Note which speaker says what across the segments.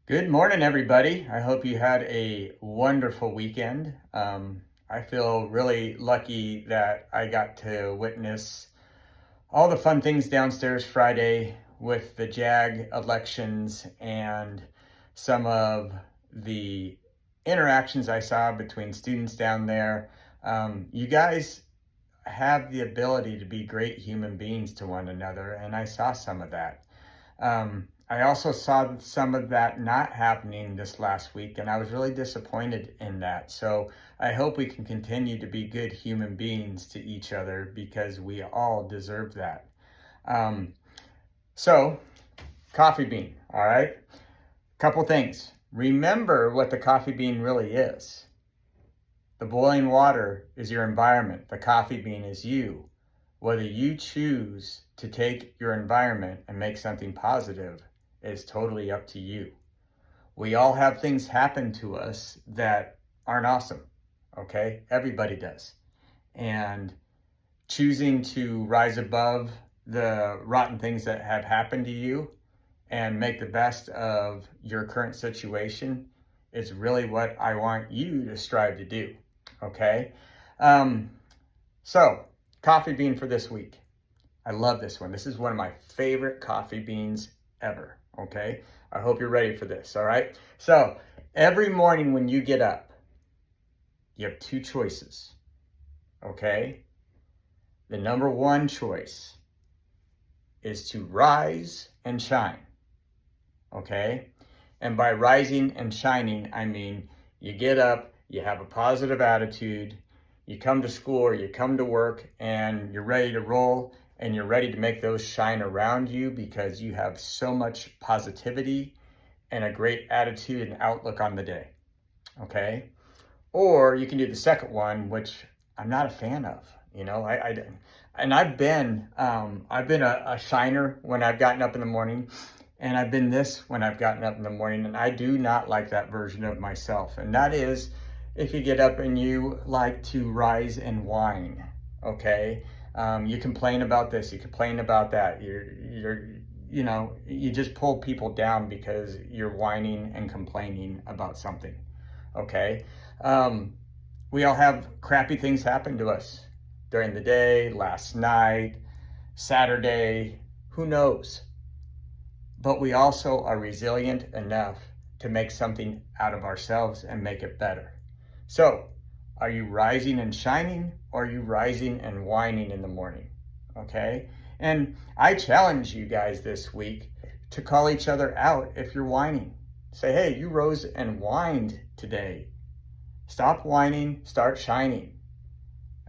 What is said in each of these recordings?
Speaker 1: Good morning, everybody. I hope you had a wonderful weekend. I feel really lucky that I got to witness all the fun things downstairs Friday with the JAG elections and some of the interactions I saw between students down there. You guys have the ability to be great human beings to one another, and I saw some of that. I also saw some of that not happening this last week, and I was really disappointed in that. So I hope we can continue to be good human beings to each other because we all deserve that. Um, so, coffee bean, all right? Couple things. Remember what the coffee bean really is. The boiling water is your environment. The coffee bean is you. Whether you choose to take your environment and make something positive is totally up to you. We all have things happen to us that aren't awesome, okay? Everybody does. And choosing to rise above the rotten things that have happened to you and make the best of your current situation is really what I want you to strive to do, okay? So, coffee bean for this week. I love this one. This is one of my favorite coffee beans ever, okay? I hope you're ready for this, all right? So, every morning when you get up, you have two choices, okay? The number one choice is to rise and shine, okay? And by rising and shining, I mean you get up, you have a positive attitude, you come to school or you come to work and you're ready to roll and you're ready to make those shine around you because you have so much positivity and a great attitude and outlook on the day, okay? Or you can do the second one, which I'm not a fan of, you know, I've been a shiner when I've gotten up in the morning, and I've been this when I've gotten up in the morning, and I do not like that version of myself. And that is if you get up and you like to rise and whine, okay? You complain about this, you complain about that. You just pull people down because you're whining and complaining about something, okay? We all have crappy things happen to us during the day, last night, Saturday, who knows? But we also are resilient enough to make something out of ourselves and make it better. So, are you rising and shining, or are you rising and whining in the morning? Okay? And I challenge you guys this week to call each other out if you're whining. Say, hey, you rose and whined today. Stop whining, start shining.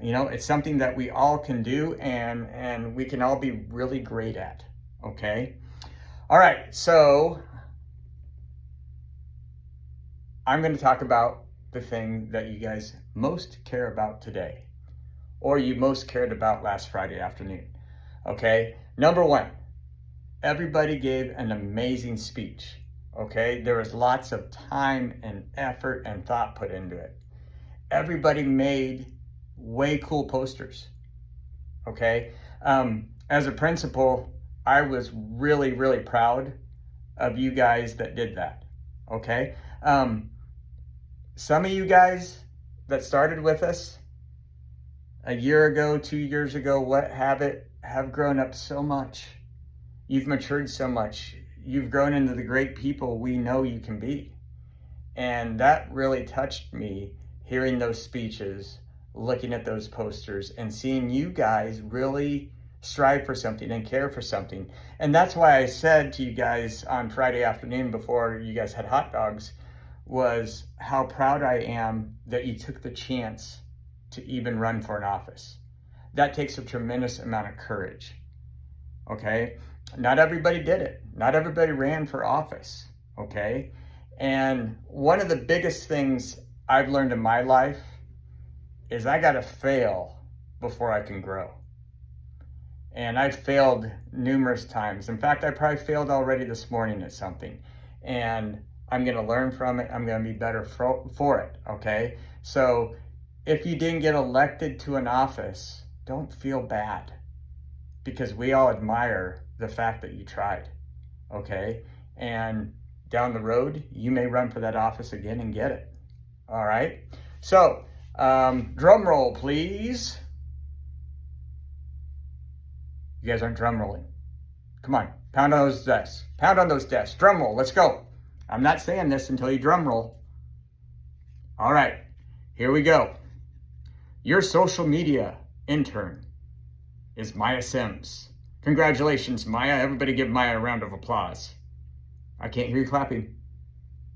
Speaker 1: You know, it's something that we all can do and we can all be really great at, okay? All right, so I'm going to talk about the thing that you guys most care about today, or you most cared about last Friday afternoon, okay? Number one, everybody gave an amazing speech, okay? There was lots of time and effort and thought put into it. Everybody made way cool posters, okay? As a principal, I was really, really proud of you guys that did that, okay? Some of you guys that started with us a year ago, 2 years ago, what have it, have grown up so much. You've matured so much. You've grown into the great people we know you can be. And that really touched me, hearing those speeches, looking at those posters, and seeing you guys really strive for something and care for something. And that's why I said to you guys on Friday afternoon before you guys had hot dogs, was how proud I am that you took the chance to even run for an office. That takes a tremendous amount of courage, okay? Not everybody did it. Not everybody ran for office, okay? And one of the biggest things I've learned in my life is I gotta fail before I can grow. And I failed numerous times. In fact, I probably failed already this morning at something. And I'm gonna learn from it. I'm gonna be better for it, okay? So if you didn't get elected to an office, don't feel bad, because we all admire the fact that you tried, okay? And down the road, you may run for that office again and get it. All right. So, drum roll, please. You guys aren't drum rolling. Come on, pound on those desks. Pound on those desks. Drum roll. Let's go. I'm not saying this until you drum roll. All right, here we go. Your social media intern is Maya Sims. Congratulations, Maya. Everybody give Maya a round of applause. I can't hear you clapping.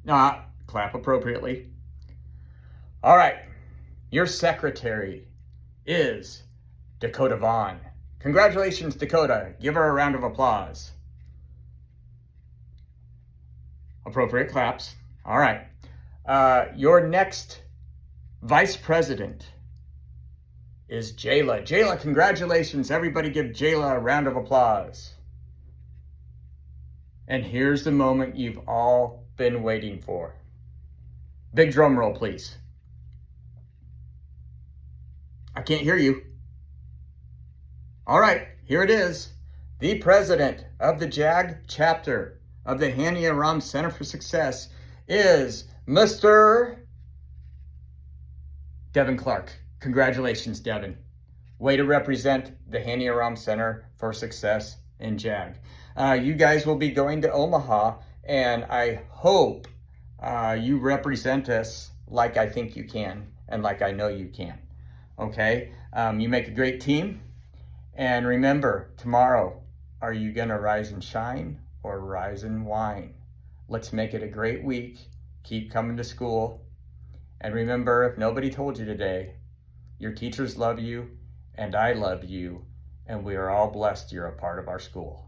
Speaker 1: Nah, clap appropriately. All right, your secretary is Dakota Vaughn. Congratulations, Dakota. Give her a round of applause. Appropriate claps. All right. Your next vice president is Jayla. Jayla, congratulations. Everybody give Jayla a round of applause. And here's the moment you've all been waiting for. Big drum roll, please. I can't hear you. All right, here it is. The president of the JAG chapter of the Hani Aram Center for Success is Mr. Devin Clark. Congratulations, Devin. Way to represent the Hani Aram Center for Success in JAG. You guys will be going to Omaha, and I hope you represent us like I think you can and like I know you can. Okay? You make a great team. And remember, tomorrow, are you going to rise and shine or rise and whine? Let's make it a great week. Keep coming to school. And remember, if nobody told you today, your teachers love you, and I love you, and we are all blessed you're a part of our school.